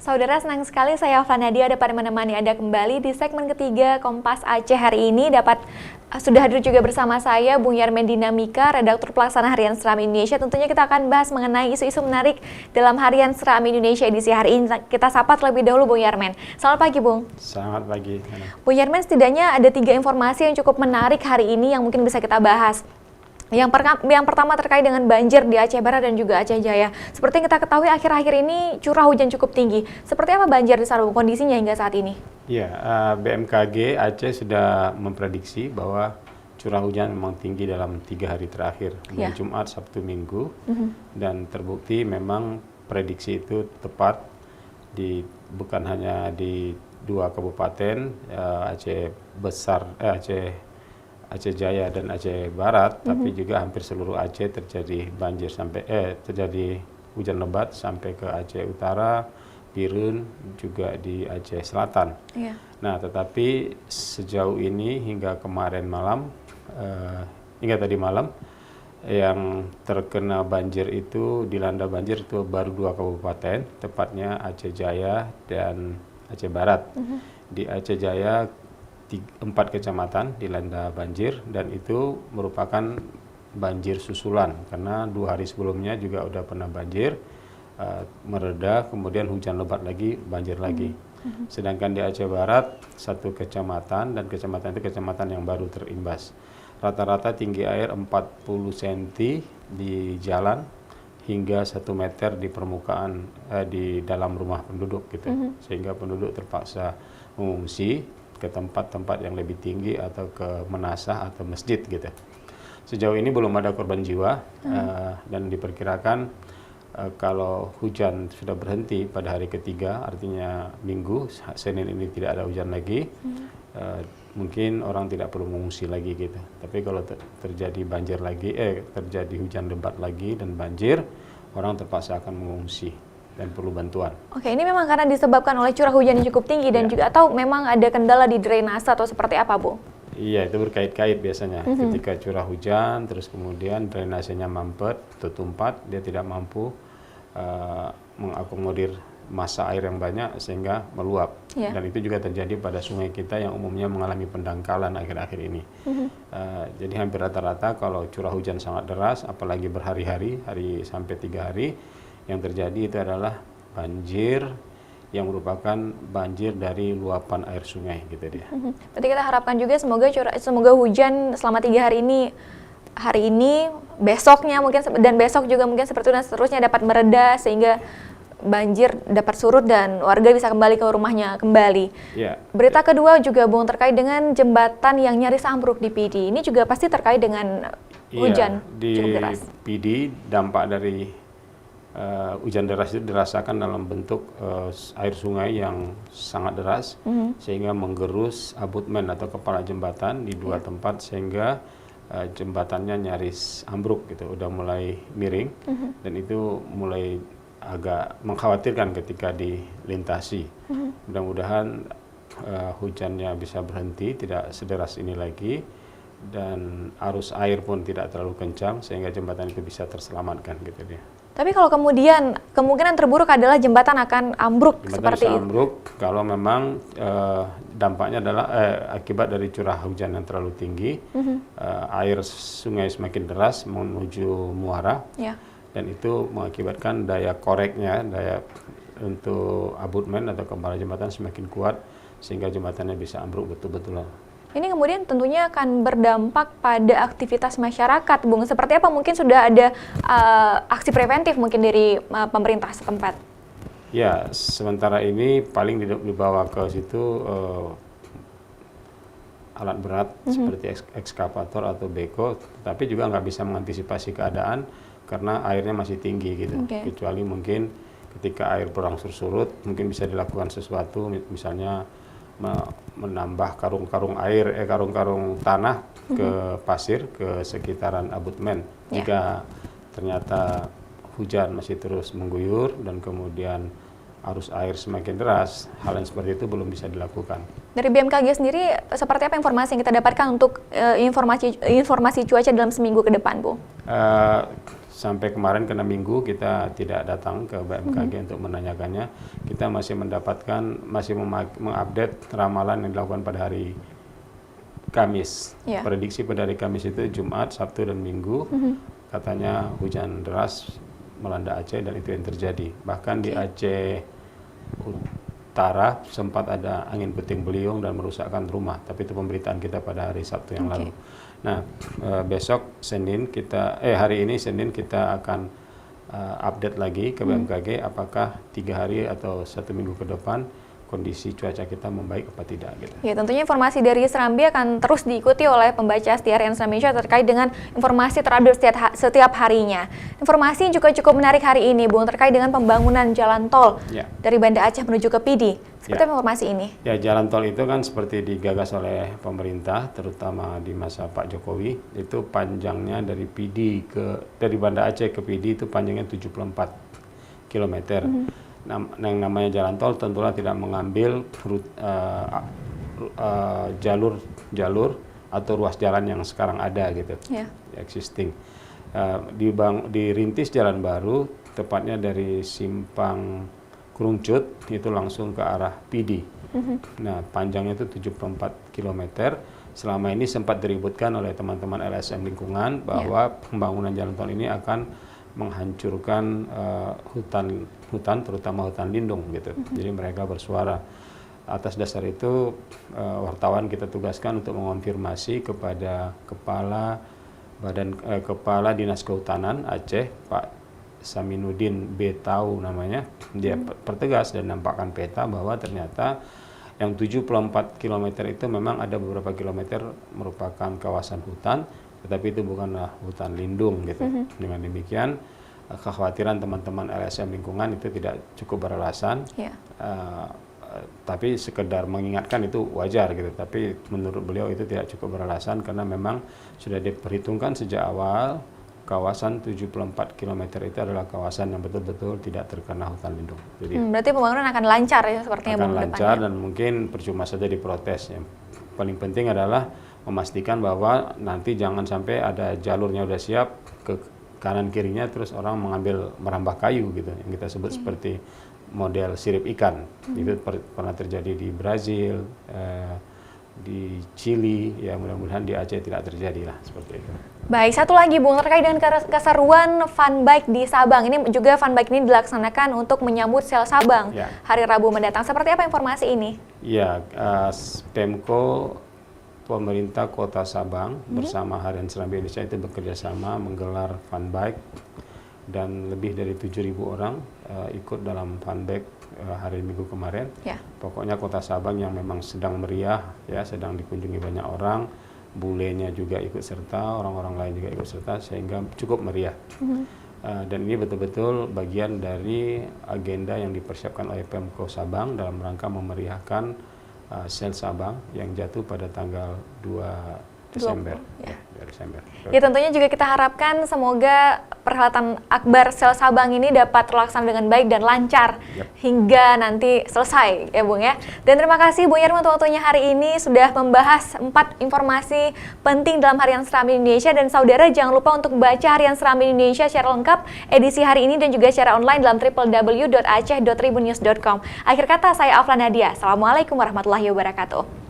Saudara, senang sekali saya Alfa Nadia dapat menemani Anda kembali di segmen ketiga Kompas Aceh hari ini. Sudah hadir juga bersama saya Bung Yarmen Dinamika, redaktur pelaksana Harian Seram Indonesia. Tentunya kita akan bahas mengenai isu-isu menarik dalam Harian Seram Indonesia edisi hari ini. Kita sapa terlebih dahulu Bung Yarmen. Selamat pagi Bung. Selamat pagi. Bung Yarmen, setidaknya ada 3 informasi yang cukup menarik hari ini yang mungkin bisa kita bahas. Yang pertama terkait dengan banjir di Aceh Barat dan juga Aceh Jaya. Seperti yang kita ketahui akhir-akhir ini curah hujan cukup tinggi. Seperti apa banjir di sana, kondisinya hingga saat ini? Ya, BMKG Aceh sudah memprediksi bahwa curah hujan memang tinggi dalam 3 hari terakhir, Jumat, Sabtu, Minggu, dan terbukti memang prediksi itu tepat bukan hanya di 2 kabupaten Aceh Besar, Aceh Jaya dan Aceh Barat, tapi juga hampir seluruh Aceh terjadi banjir terjadi hujan lebat sampai ke Aceh Utara, Pirun, juga di Aceh Selatan. Nah, tetapi sejauh ini hingga kemarin malam, hingga tadi malam, yang terkena banjir itu, dilanda banjir itu baru 2 kabupaten, tepatnya Aceh Jaya dan Aceh Barat. Di Aceh Jaya 4 kecamatan dilanda banjir, dan itu merupakan banjir susulan karena 2 hari sebelumnya juga udah pernah banjir, mereda, kemudian hujan lebat lagi, banjir lagi. Sedangkan di Aceh Barat 1 kecamatan, dan kecamatan itu kecamatan yang baru terimbas. Rata-rata tinggi air 40 cm di jalan hingga 1 meter di permukaan di dalam rumah penduduk gitu. Sehingga penduduk terpaksa mengungsi ke tempat-tempat yang lebih tinggi atau ke menasah atau masjid gitu. Sejauh ini belum ada korban jiwa, dan diperkirakan kalau hujan sudah berhenti pada hari ketiga, artinya Minggu, Senin ini tidak ada hujan lagi, mungkin orang tidak perlu mengungsi lagi gitu. Tapi kalau terjadi banjir lagi, terjadi hujan lebat lagi dan banjir, orang terpaksa akan mengungsi dan perlu bantuan. Oke, ini memang karena disebabkan oleh curah hujan yang cukup tinggi dan juga atau memang ada kendala di drainase atau seperti apa, Bu? Iya, itu berkait-kait biasanya. Ketika curah hujan, terus kemudian drainasenya mampet atau tumpat, dia tidak mampu mengakomodir massa air yang banyak sehingga meluap. Dan itu juga terjadi pada sungai kita yang umumnya mengalami pendangkalan akhir-akhir ini. Jadi hampir rata-rata kalau curah hujan sangat deras, apalagi berhari-hari, sampai 3 hari, yang terjadi itu adalah banjir yang merupakan banjir dari luapan air sungai gitu dia. Berarti kita harapkan juga semoga hujan selama 3 hari ini, besoknya mungkin dan besok juga mungkin seperti itu dan seterusnya dapat mereda sehingga banjir dapat surut dan warga bisa kembali ke rumahnya kembali. Berita kedua juga Bung terkait dengan jembatan yang nyaris ambruk di PD. Ini juga pasti terkait dengan hujan cukup deras. Di PD dampak dari hujan deras itu dirasakan dalam bentuk air sungai yang sangat deras, sehingga menggerus abutmen atau kepala jembatan di 2 tempat, sehingga jembatannya nyaris ambruk gitu, udah mulai miring, dan itu mulai agak mengkhawatirkan ketika dilintasi. Mudah-mudahan hujannya bisa berhenti, tidak sederas ini lagi, dan arus air pun tidak terlalu kencang sehingga jembatan itu bisa terselamatkan gitu dia. Tapi kalau kemudian kemungkinan terburuk adalah jembatan akan ambruk seperti itu. Ambruk kalau memang dampaknya adalah akibat dari curah hujan yang terlalu tinggi, air sungai semakin deras menuju muara, dan itu mengakibatkan daya koreknya, daya untuk abutmen atau kepala jembatan semakin kuat sehingga jembatannya bisa ambruk betul-betul. Ini kemudian tentunya akan berdampak pada aktivitas masyarakat, Bung. Seperti apa mungkin sudah ada aksi preventif mungkin dari pemerintah setempat? Ya, sementara ini paling dibawa ke situ alat berat seperti ekskavator atau beko, tapi juga nggak bisa mengantisipasi keadaan karena airnya masih tinggi gitu. Kecuali mungkin ketika air berangsur surut, mungkin bisa dilakukan sesuatu, misalnya menambah karung-karung tanah ke pasir ke sekitaran abutmen. Jika ternyata hujan masih terus mengguyur dan kemudian arus air semakin deras, hal yang seperti itu belum bisa dilakukan. Dari BMKG sendiri, seperti apa informasi yang kita dapatkan untuk informasi cuaca dalam seminggu ke depan, Bu? sampai kemarin kena minggu kita tidak datang ke BMKG untuk menanyakannya. Kita masih mengupdate ramalan yang dilakukan pada hari Kamis. Prediksi pada hari Kamis itu Jumat, Sabtu dan Minggu katanya hujan deras melanda Aceh dan itu yang terjadi. Bahkan di Aceh Utara sempat ada angin puting beliung dan merusakkan rumah. Tapi itu pemberitaan kita pada hari Sabtu yang lalu. Nah, besok Senin hari ini Senin kita akan update lagi ke BMKG apakah 3 hari atau 1 minggu ke depan kondisi cuaca kita membaik apa tidak gitu. Ya, tentunya informasi dari Serambi akan terus diikuti oleh pembaca setia Harian Serambi Indonesia terkait dengan informasi terupdate setiap harinya. Informasi juga cukup menarik hari ini, Bung, terkait dengan pembangunan jalan tol dari Banda Aceh menuju ke Pidi. Seperti informasi ini? Ya, jalan tol itu kan seperti digagas oleh pemerintah, terutama di masa Pak Jokowi. Itu panjangnya dari Banda Aceh ke Pidi itu panjangnya 74 km. Yang namanya jalan tol tentunya tidak mengambil jalur atau ruas jalan yang sekarang ada gitu, existing. Dirintis jalan baru, tepatnya dari Simpang Krungcut itu langsung ke arah Pidi. Nah, panjangnya itu 74 km. Selama ini sempat diributkan oleh teman-teman LSM lingkungan bahwa pembangunan jalan tol ini akan menghancurkan hutan, terutama hutan lindung gitu. Jadi mereka bersuara. Atas dasar itu wartawan kita tugaskan untuk mengonfirmasi kepada Kepala Dinas Kehutanan Aceh, Pak Saminuddin B. Tau namanya. Dia pertegas dan nampakkan peta bahwa ternyata yang 74 km itu memang ada beberapa kilometer merupakan kawasan hutan, tetapi itu bukanlah hutan lindung gitu. Dengan demikian kekhawatiran teman-teman LSM lingkungan itu tidak cukup beralasan. Tapi sekedar mengingatkan itu wajar gitu. Tapi menurut beliau itu tidak cukup beralasan karena memang sudah diperhitungkan sejak awal kawasan 74 km itu adalah kawasan yang betul-betul tidak terkena hutan lindung. Jadi berarti pembangunan akan lancar ya sepertinya akan lancar dan mungkin percuma saja diprotes. Yang paling penting adalah memastikan bahwa nanti jangan sampai ada jalurnya udah siap ke kanan kirinya terus orang merambah kayu gitu yang kita sebut seperti model sirip ikan. Itu pernah terjadi di Brazil, di Chili, ya mudah-mudahan di Aceh tidak terjadi lah seperti itu. Baik, satu lagi Bung, terkait dengan keseruan Fun Bike di Sabang. Ini juga Fun Bike ini dilaksanakan untuk menyambut Sel Sabang hari Rabu mendatang. Seperti apa informasi ini? Ya, Pemko pemerintah Kota Sabang bersama Harian Serambi Indonesia itu bekerja sama menggelar Fun Bike dan lebih dari 7.000 orang ikut dalam Fun Bike hari Minggu kemarin. Pokoknya Kota Sabang yang memang sedang meriah, ya sedang dikunjungi banyak orang. Bulenya juga ikut serta, orang-orang lain juga ikut serta, sehingga cukup meriah. Dan ini betul-betul bagian dari agenda yang dipersiapkan oleh Pemko Sabang dalam rangka memeriahkan Sel Sabang yang jatuh pada tanggal 2 Desember. Ya, tentunya juga kita harapkan semoga perhelatan Akbar Sel Sabang ini dapat terlaksana dengan baik dan lancar hingga nanti selesai ya Bung ya. Dan terima kasih Bung Yarmi untuk waktunya hari ini sudah membahas 4 informasi penting dalam Harian Serambi Indonesia. Dan saudara jangan lupa untuk membaca Harian Serambi Indonesia secara lengkap edisi hari ini dan juga secara online dalam www.aceh.tribunnews.com. Akhir kata saya Afla Nadia. Assalamualaikum warahmatullahi wabarakatuh.